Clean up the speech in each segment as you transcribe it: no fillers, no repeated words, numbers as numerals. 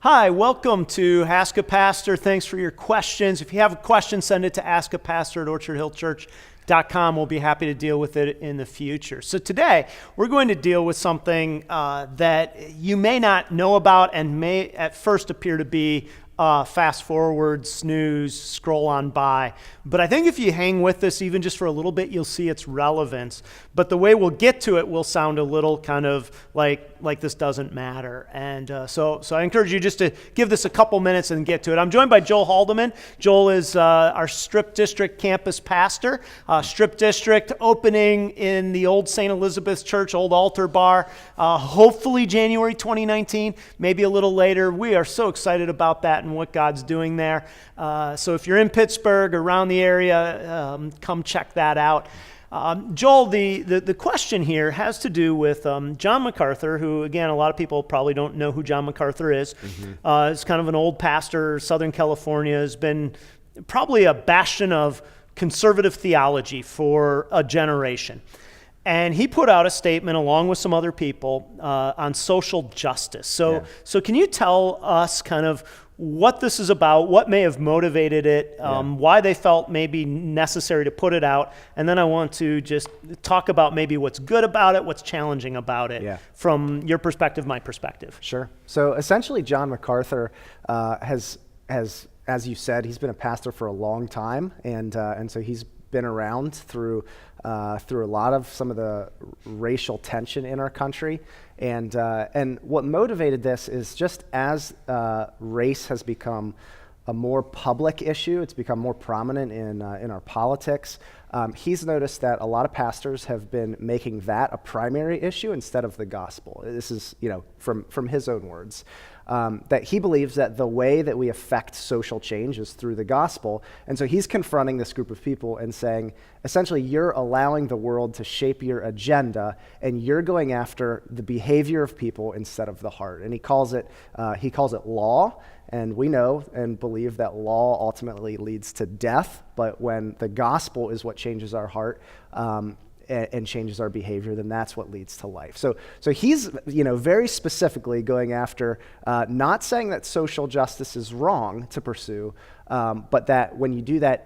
Hi, welcome to Ask a Pastor. Thanks for your questions. If you have a question, send it to askapastor@orchardhillchurch.com. We'll be happy to deal with it in the future. So today, we're going to deal with something that you may not know about and may at first appear to be fast forward, snooze, scroll on by. But I think if you hang with this even just for a little bit, you'll see its relevance. But the way we'll get to it will sound a little kind of like this doesn't matter. And so I encourage you just to give this a couple minutes and get to it. I'm joined by Joel Haldeman. Joel is our Strip District campus pastor. Strip District opening in the old St. Elizabeth's Church, old altar bar, hopefully January 2019, maybe a little later. We are so excited about that and what God's doing there. So if you're in Pittsburgh, around the area, come check that out. Joel, the question here has to do with John MacArthur, who, again, a lot of people probably don't know who John MacArthur is. He's kind of an old pastor, Southern California, has been probably a bastion of conservative theology for a generation. And he put out a statement along with some other people on social justice. So can you tell us kind of what this is about, what may have motivated it, why they felt maybe necessary to put it out, and then I want to just talk about maybe what's good about it, what's challenging about it, from your perspective, my perspective. Sure. So essentially, John MacArthur has, as you said, he's been a pastor for a long time, and so he's been around through a lot of some of the racial tension in our country, and what motivated this is just as race has become a more public issue, it's become more prominent in our politics. He's noticed that a lot of pastors have been making that a primary issue instead of the gospel. This is, from his own words. That he believes that the way that we affect social change is through the gospel. And so he's confronting this group of people and saying, essentially, you're allowing the world to shape your agenda, and you're going after the behavior of people instead of the heart. And he calls it law. And we know and believe that law ultimately leads to death, but when the gospel is what changes our heart, and changes our behavior, then that's what leads to life. So he's, very specifically going after, not saying that social justice is wrong to pursue, but that when you do that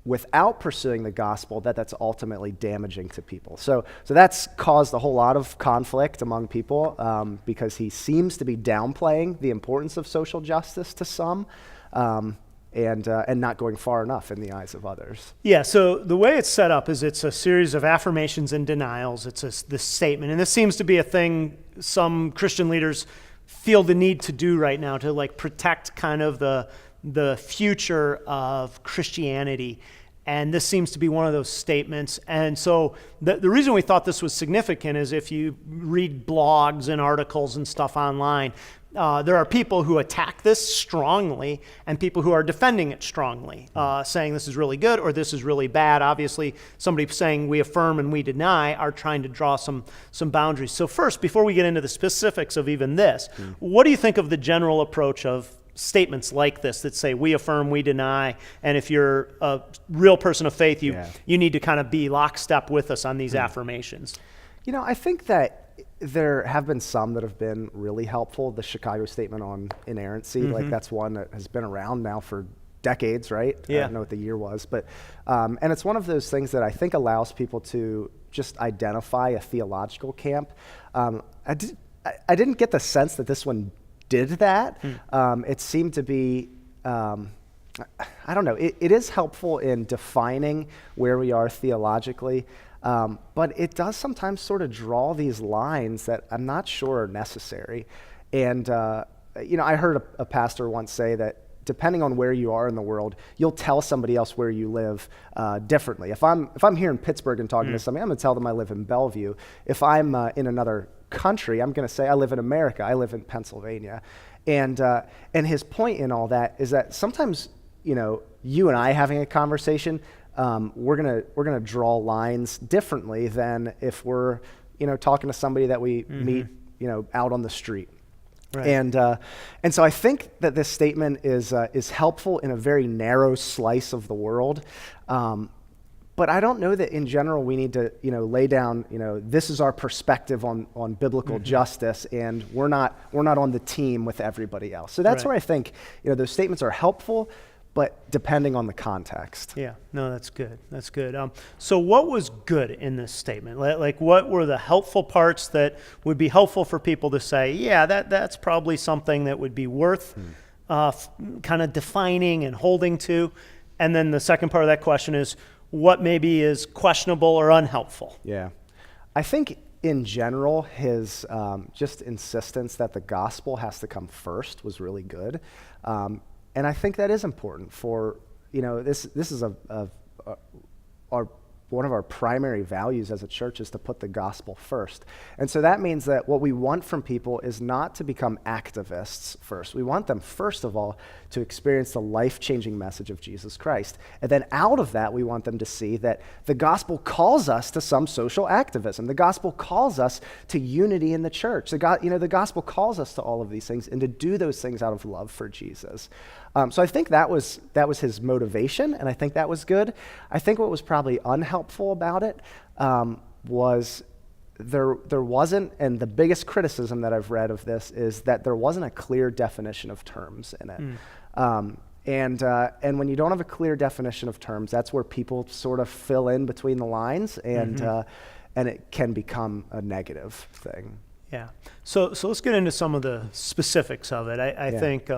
without pursuing the gospel, that's ultimately damaging to people. So that's caused a whole lot of conflict among people, because he seems to be downplaying the importance of social justice to some, and not going far enough in the eyes of others. Yeah, so the way it's set up is it's a series of affirmations and denials. It's this statement, and this seems to be a thing some Christian leaders feel the need to do right now to protect kind of the future of Christianity. And this seems to be one of those statements. And so the reason we thought this was significant is if you read blogs and articles and stuff online, there are people who attack this strongly and people who are defending it strongly, saying this is really good or this is really bad. Obviously, somebody saying we affirm and we deny are trying to draw some boundaries. So first, before we get into the specifics of even this, what do you think of the general approach of statements like this that say we affirm, we deny, and if you're a real person of faith, you need to kind of be lockstep with us on these affirmations? I think that there have been some that have been really helpful. The Chicago Statement on Inerrancy, that's one that has been around now for decades, right? I don't know what the year was, but and it's one of those things that I think allows people to just identify a theological camp. I didn't get the sense that this one did that. It seemed to be, I don't know, it is helpful in defining where we are theologically, but it does sometimes sort of draw these lines that I'm not sure are necessary. And, I heard a pastor once say that depending on where you are in the world, you'll tell somebody else where you live differently. If I'm here in Pittsburgh and talking to somebody, I'm going to tell them I live in Bellevue. If I'm in another country, I'm going to say I live in America. I live in Pennsylvania. And his point in all that is that sometimes, you and I having a conversation, we're gonna draw lines differently than if we're talking to somebody that we meet out on the street. Right. And so I think that this statement is helpful in a very narrow slice of the world, But I don't know that in general we need to, lay down, this is our perspective on biblical justice, and we're not on the team with everybody else. So that's Right. where I think, those statements are helpful, but depending on the context. Yeah, no, that's good. That's good. So what was good in this statement? Like, what were the helpful parts that would be helpful for people to say, yeah, that's probably something that would be worth kind of defining and holding to? And then the second part of that question is, what maybe is questionable or unhelpful? Yeah. I think in general, his just insistence that the gospel has to come first was really good. And I think that is important for, this is one of our primary values as a church is to put the gospel first. And so that means that what we want from people is not to become activists first. We want them, first of all, to experience the life-changing message of Jesus Christ. And then out of that, we want them to see that the gospel calls us to some social activism. The gospel calls us to unity in the church. The gospel calls us to all of these things and to do those things out of love for Jesus. So I think that was his motivation, and I think that was good. I think what was probably unhelpful about it was there wasn't, and the biggest criticism that I've read of this is that there wasn't a clear definition of terms in it. And when you don't have a clear definition of terms, that's where people sort of fill in between the lines, and it can become a negative thing. Yeah. So let's get into some of the specifics of it. I think.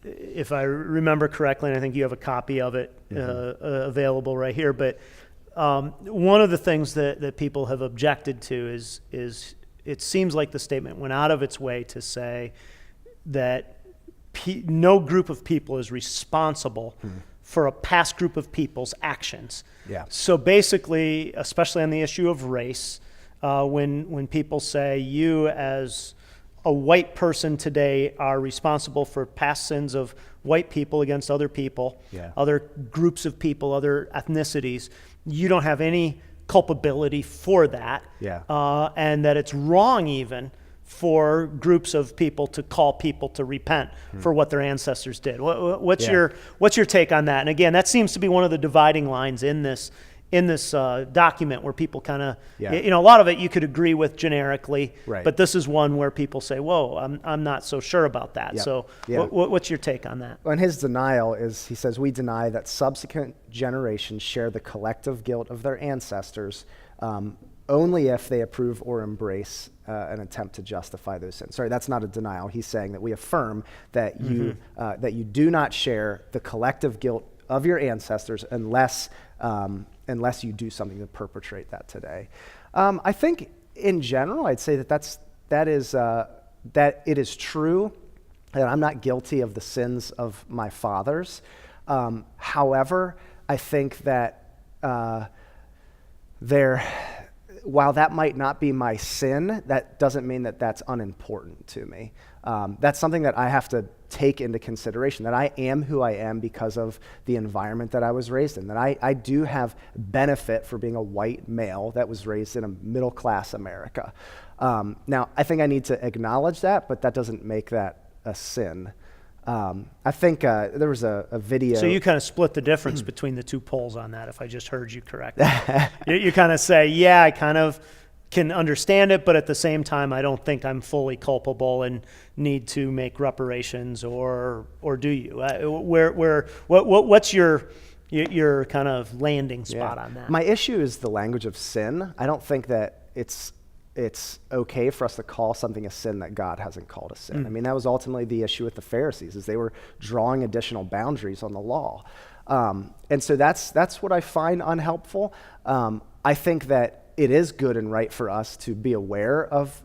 If I remember correctly, and I think you have a copy of it available right here, but one of the things that people have objected to is it seems like the statement went out of its way to say that no group of people is responsible for a past group of people's actions. Yeah. So basically, especially on the issue of race, when people say you as a white person today are responsible for past sins of white people against other people, other groups of people, other ethnicities, you don't have any culpability for that, and that it's wrong even for groups of people to call people to repent for what their ancestors did. What's your take on that? And again, that seems to be one of the dividing lines in this document where people kind of, a lot of it you could agree with generically, but this is one where people say, whoa, I'm not so sure about that. So what's your take on that? And his denial is, he says, we deny that subsequent generations share the collective guilt of their ancestors only if they approve or embrace an attempt to justify those sins. Sorry, that's not a denial. He's saying that we affirm that you do not share the collective guilt of your ancestors unless you do something to perpetrate that today. I think in general, I'd say that it is true that I'm not guilty of the sins of my fathers. However, I think that while that might not be my sin, that doesn't mean that that's unimportant to me. That's something that I have to take into consideration, that I am who I am because of the environment that I was raised in, that I do have benefit for being a white male that was raised in a middle-class America. Now, I think I need to acknowledge that, but that doesn't make that a sin. I think there was a video. So you kind of split the difference between the two polls on that, if I just heard you correctly. You kind of say, yeah, I kind of can understand it, but at the same time, I don't think I'm fully culpable and need to make reparations, or do you? What's your kind of landing spot on that? My issue is the language of sin. I don't think that it's okay for us to call something a sin that God hasn't called a sin. I mean, that was ultimately the issue with the Pharisees, is they were drawing additional boundaries on the law. And so that's what I find unhelpful. I think that it is good and right for us to be aware of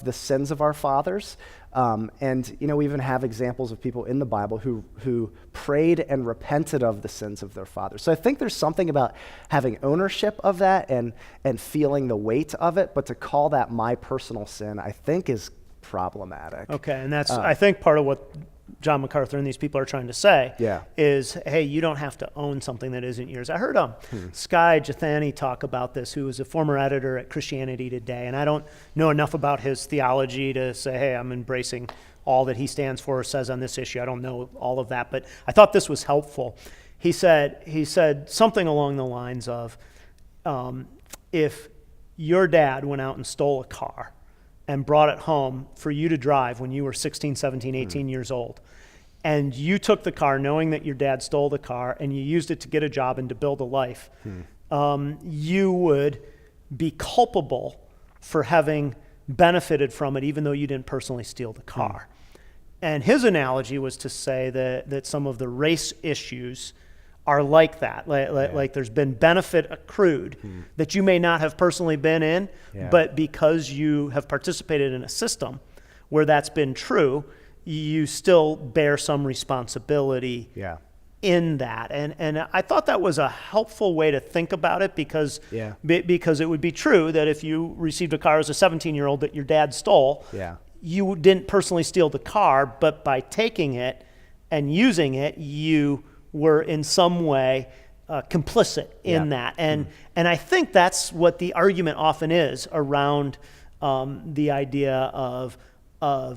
the sins of our fathers. And we even have examples of people in the Bible who prayed and repented of the sins of their fathers. So I think there's something about having ownership of that and feeling the weight of it, but to call that my personal sin, I think is problematic. Okay, and that's, I think, part of what John MacArthur and these people are trying to say is, hey, you don't have to own something that isn't yours. I heard Skye Jethani talk about this, who was a former editor at Christianity Today, and I don't know enough about his theology to say, hey, I'm embracing all that he stands for or says on this issue. I don't know all of that, but I thought this was helpful. He said something along the lines of, if your dad went out and stole a car and brought it home for you to drive when you were 16, 17, 18 years old, and you took the car knowing that your dad stole the car and you used it to get a job and to build a life, you would be culpable for having benefited from it even though you didn't personally steal the car. And his analogy was to say that some of the race issues are like that. Like there's been benefit accrued that you may not have personally been in, but because you have participated in a system where that's been true, you still bear some responsibility in that. And I thought that was a helpful way to think about it because it would be true that if you received a car as a 17-year-old that your dad stole, you didn't personally steal the car, but by taking it and using it, you were in some way complicit in that. And I think that's what the argument often is around the idea of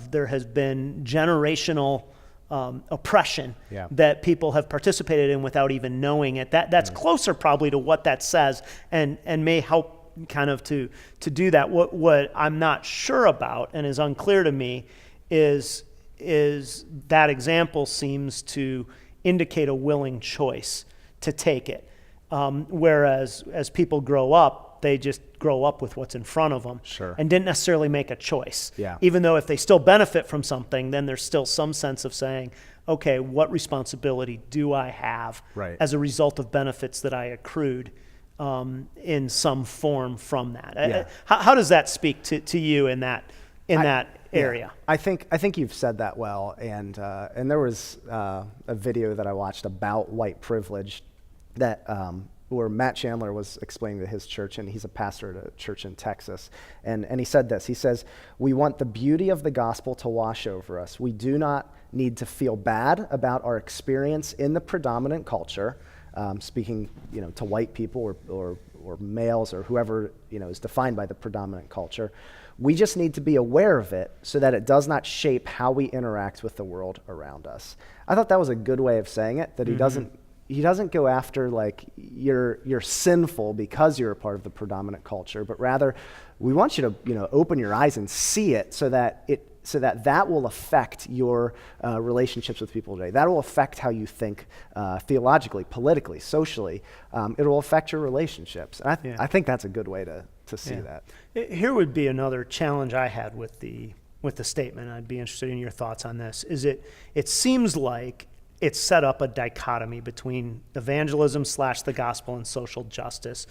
there has been generational oppression that people have participated in without even knowing it. That's closer probably to what that says and may help kind of to do that. What I'm not sure about and is unclear to me is that example seems to indicate a willing choice to take it. Whereas as people grow up, they just grow up with what's in front of them and didn't necessarily make a choice. Even though if they still benefit from something, then there's still some sense of saying, okay, what responsibility do I have as a result of benefits that I accrued in some form from that? How does that speak to you in that area? I think you've said that well, and there was a video that I watched about white privilege that where Matt Chandler was explaining to his church, and he's a pastor at a church in Texas, and he said this. He says, "We want the beauty of the gospel to wash over us. We do not need to feel bad about our experience in the predominant culture." Speaking, to white people or males or whoever is defined by the predominant culture. We just need to be aware of it so that it does not shape how we interact with the world around us. I thought that was a good way of saying it, that he doesn't go after like you're sinful because you're a part of the predominant culture, but rather we want you to open your eyes and see it so that will affect your relationships with people today. That will affect how you think theologically, politically, socially. It will affect your relationships. And I think that's a good way to see that. Here would be another challenge I had with the statement. I'd be interested in your thoughts on this. It seems like it's set up a dichotomy between evangelism / the gospel and social justice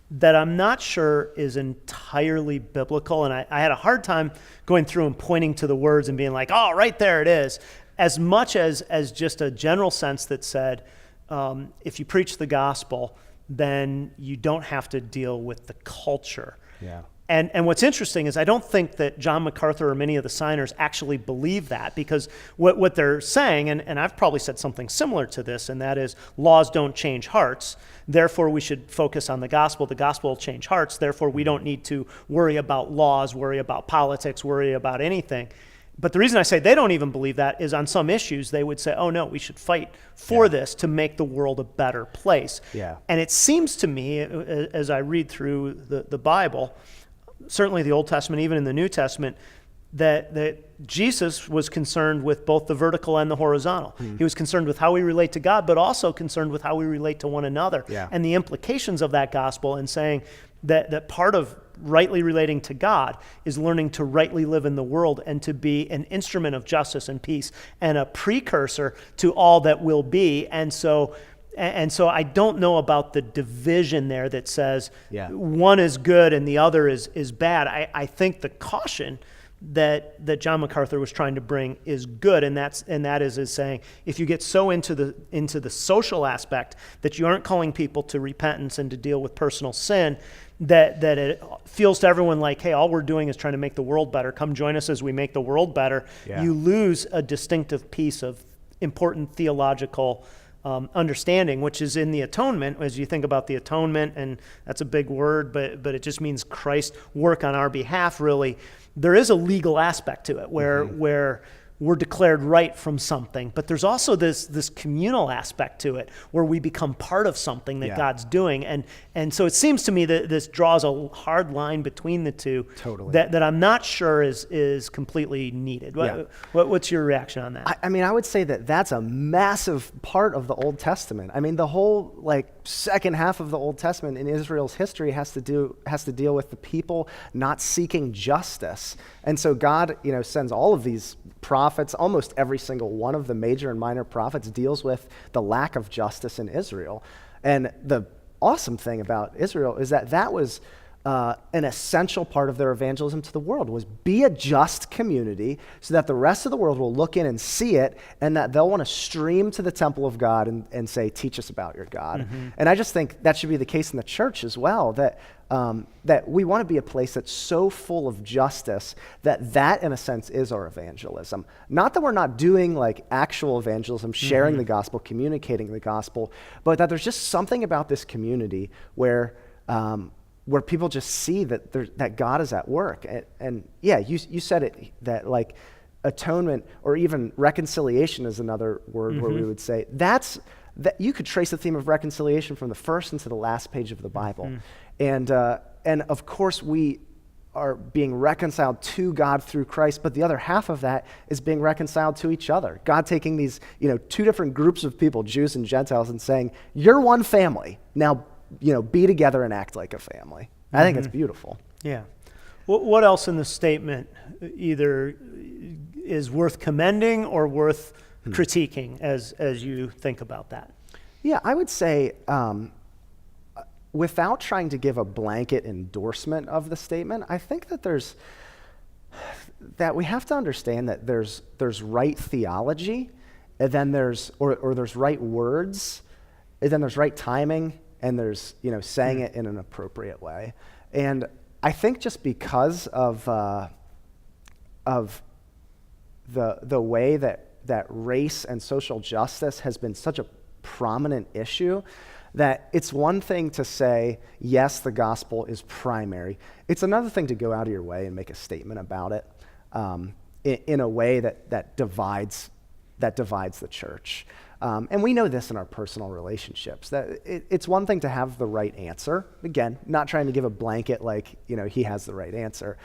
that I'm not sure is entirely biblical. And I had a hard time going through and pointing to the words and being like, oh, right there it is, as much as just a general sense that said, if you preach the gospel, then you don't have to deal with the culture. And what's interesting is I don't think that John MacArthur or many of the signers actually believe that, because what they're saying, and I've probably said something similar to this, and that is laws don't change hearts, therefore we should focus on the gospel. The gospel will change hearts, therefore we don't need to worry about laws, worry about politics, worry about anything. But the reason I say they don't even believe that is on some issues they would say, oh no, we should fight for this to make the world a better place. And it seems to me, as I read through the Bible, certainly the Old Testament, even in the New Testament, that Jesus was concerned with both the vertical and the horizontal. He was concerned with how we relate to God, but also concerned with how we relate to one another and the implications of that gospel, and saying that part of rightly relating to God is learning to rightly live in the world and to be an instrument of justice and peace and a precursor to all that will be. And so I don't know about the division there that says one is good and the other is bad. I think the caution that John MacArthur was trying to bring is good, and that is saying if you get so into the social aspect that you aren't calling people to repentance and to deal with personal sin, that it feels to everyone like, hey, all we're doing is trying to make the world better. Come join us as we make the world better. You lose a distinctive piece of important theological understanding, which is in the atonement. As you think about the atonement, and that's a big word, but it just means Christ's work on our behalf, really. There is a legal aspect to it where we're declared right from something, but there's also this communal aspect to it where we become part of something that God's doing. And so it seems to me that this draws a hard line between the two. Totally. That I'm not sure is completely needed. What's your reaction on that? I mean, I would say that that's a massive part of the Old Testament. I mean, the whole second half of the Old Testament in Israel's history has to deal with the people not seeking justice. And so God, sends all of these prophets. Almost every single one of the major and minor prophets deals with the lack of justice in Israel. And the awesome thing about Israel is that was an essential part of their evangelism to the world, was be a just community so that the rest of the world will look in and see it, and that they'll want to stream to the temple of God and say, teach us about your God. Mm-hmm. And I just think that should be the case in the church as well, that we want to be a place that's so full of justice that in a sense is our evangelism. Not that we're not doing actual evangelism, sharing the gospel, communicating the gospel, but that there's just something about this community where people just see that God is at work. And you said it, that atonement or even reconciliation is another word where we would say that you could trace the theme of reconciliation from the first into the last page of the Bible. And of course we are being reconciled to God through Christ, but the other half of that is being reconciled to each other. God taking these, two different groups of people, Jews and Gentiles, and saying, you're one family. Now, be together and act like a family. I think it's beautiful. Yeah. What else in the statement either is worth commending or worth critiquing as you think about that? Yeah, I would say, without trying to give a blanket endorsement of the statement, I think that we have to understand that there's right theology, and then there's right words, and then there's right timing, and there's saying it in an appropriate way. And I think just because of the way that race and social justice has been such a prominent issue, that it's one thing to say, yes, the gospel is primary. It's another thing to go out of your way and make a statement about it in a way that divides the church. And we know this in our personal relationships, that it's one thing to have the right answer. Again, not trying to give a blanket he has the right answer.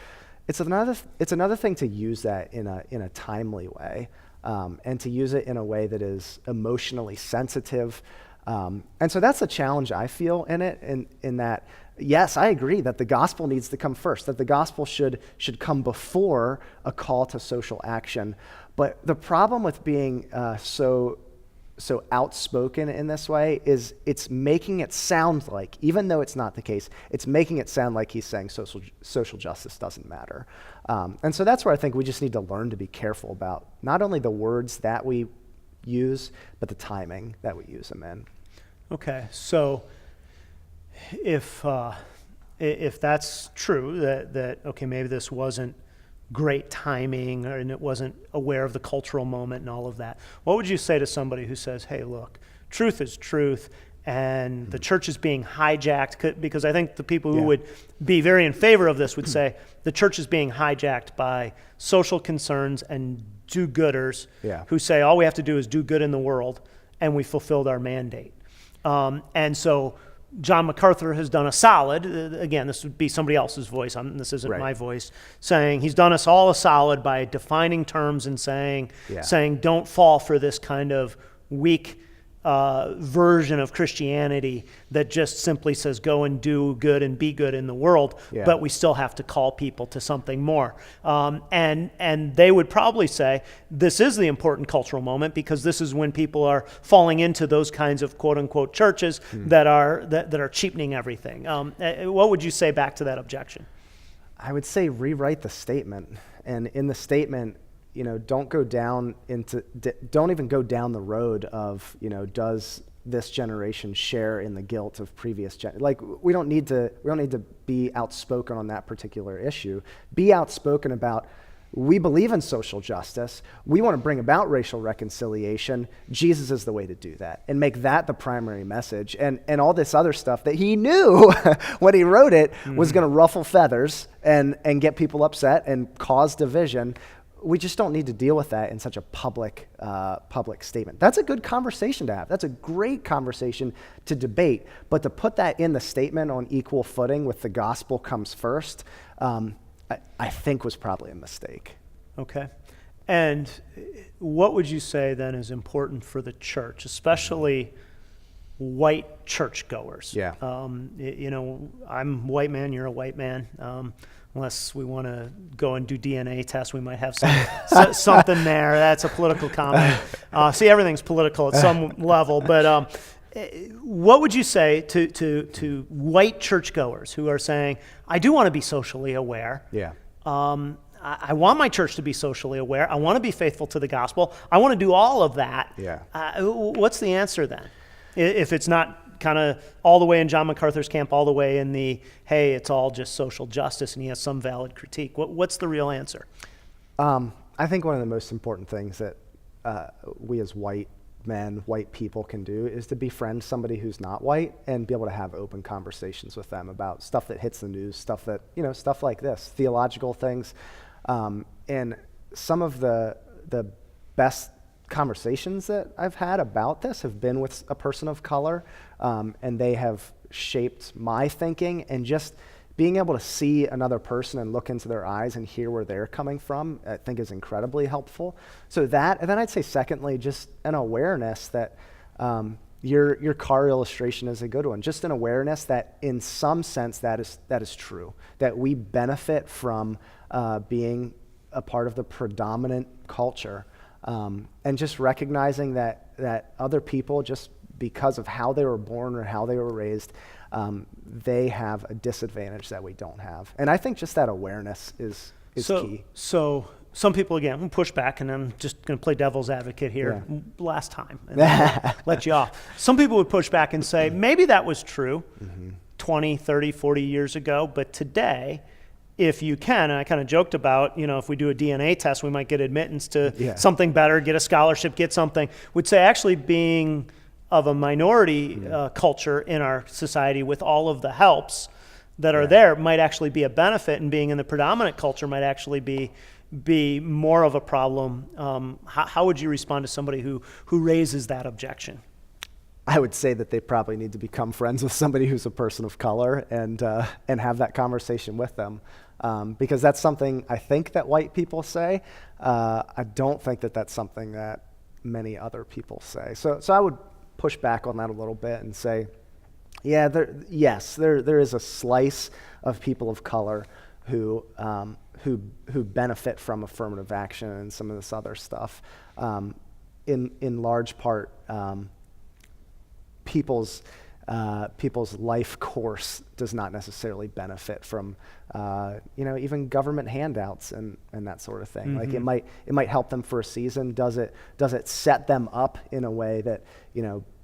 It's another thing to use that in a timely way, and to use it in a way that is emotionally sensitive. And so that's the challenge I feel in it, in that, yes, I agree that the gospel needs to come first, that the gospel should come before a call to social action. But the problem with being so outspoken in this way is it's making it sound like, even though it's not the case, it's making it sound like he's saying social justice doesn't matter. And so that's where I think we just need to learn to be careful about not only the words that we use, but the timing that we use them in. Okay, so if that's true, that okay, maybe this wasn't great timing, and it wasn't aware of the cultural moment and all of that, what would you say to somebody who says, hey, look, truth is truth, and the church is being hijacked? Because I think the people who would be very in favor of this would say the church is being hijacked by social concerns and do-gooders who say all we have to do is do good in the world, and we fulfilled our mandate. And so John MacArthur has done a solid, again, this would be somebody else's voice, this isn't my voice, saying he's done us all a solid by defining terms and saying don't fall for this kind of weak version of Christianity that just simply says go and do good and be good in the world, but we still have to call people to something more. And they would probably say this is the important cultural moment because this is when people are falling into those kinds of quote unquote churches that are cheapening everything. What would you say back to that objection? I would say rewrite the statement, and in the statement, don't even go down the road of, does this generation share in the guilt of previous we don't need to be outspoken on that particular issue. Be outspoken about, we believe in social justice. We want to bring about racial reconciliation. Jesus is the way to do that, and make that the primary message. And all this other stuff that he knew when he wrote it was going to ruffle feathers and get people upset and cause division. we just don't need to deal with that in such a public statement. That's a good conversation to have. That's a great conversation to debate. But to put that in the statement on equal footing with the gospel comes first, I think was probably a mistake. Okay. And what would you say then is important for the church, especially white churchgoers? Yeah. I'm a white man, you're a white man. Unless we want to go and do DNA tests, we might have something there. That's a political comment. See, everything's political at some level. But what would you say to white churchgoers who are saying, I do want to be socially aware. Yeah. I want my church to be socially aware. I want to be faithful to the gospel. I want to do all of that. Yeah. What's the answer then? If it's not kind of all the way in John MacArthur's camp, all the way in the, hey, it's all just social justice and he has some valid critique. What's the real answer? I think one of the most important things that we as white men, white people can do is to befriend somebody who's not white and be able to have open conversations with them about stuff that hits the news, stuff like this, theological things. And some of the best conversations that I've had about this have been with a person of color, and they have shaped my thinking, and just being able to see another person and look into their eyes and hear where they're coming from, I think is incredibly helpful. So that, and then I'd say secondly, just an awareness that your car illustration is a good one, just an awareness that in some sense that is true, that we benefit from being a part of the predominant culture. And just recognizing that other people, just because of how they were born or how they were raised, they have a disadvantage that we don't have. And I think just that awareness is key. So some people, again, will push back, and I'm just going to play devil's advocate here last time and let you off. Some people would push back and say, maybe that was true 20, 30, 40 years ago, but today, if you can, and I kind of joked about, if we do a DNA test, we might get admittance to something better, get a scholarship, get something, would say actually being of a minority culture in our society with all of the helps that are there might actually be a benefit, and being in the predominant culture might actually be more of a problem. How would you respond to somebody who raises that objection? I would say that they probably need to become friends with somebody who's a person of color and have that conversation with them. Because that's something I think that white people say. I don't think that that's something that many other people say. So I would push back on that a little bit and say, there is a slice of people of color who benefit from affirmative action and some of this other stuff. In large part, people's life course does not necessarily benefit from even government handouts and that sort of thing. Like it might help them for a season. Does it set them up in a way that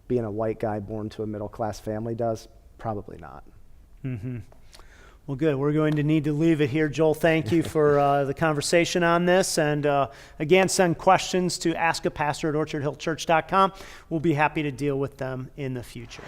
being a white guy born to a middle class family does? Probably not. Well, good. We're going to need to leave it here. Joel, thank you for the conversation on this. And again, send questions to askapastor@orchardhillchurch.com. We'll be happy to deal with them in the future.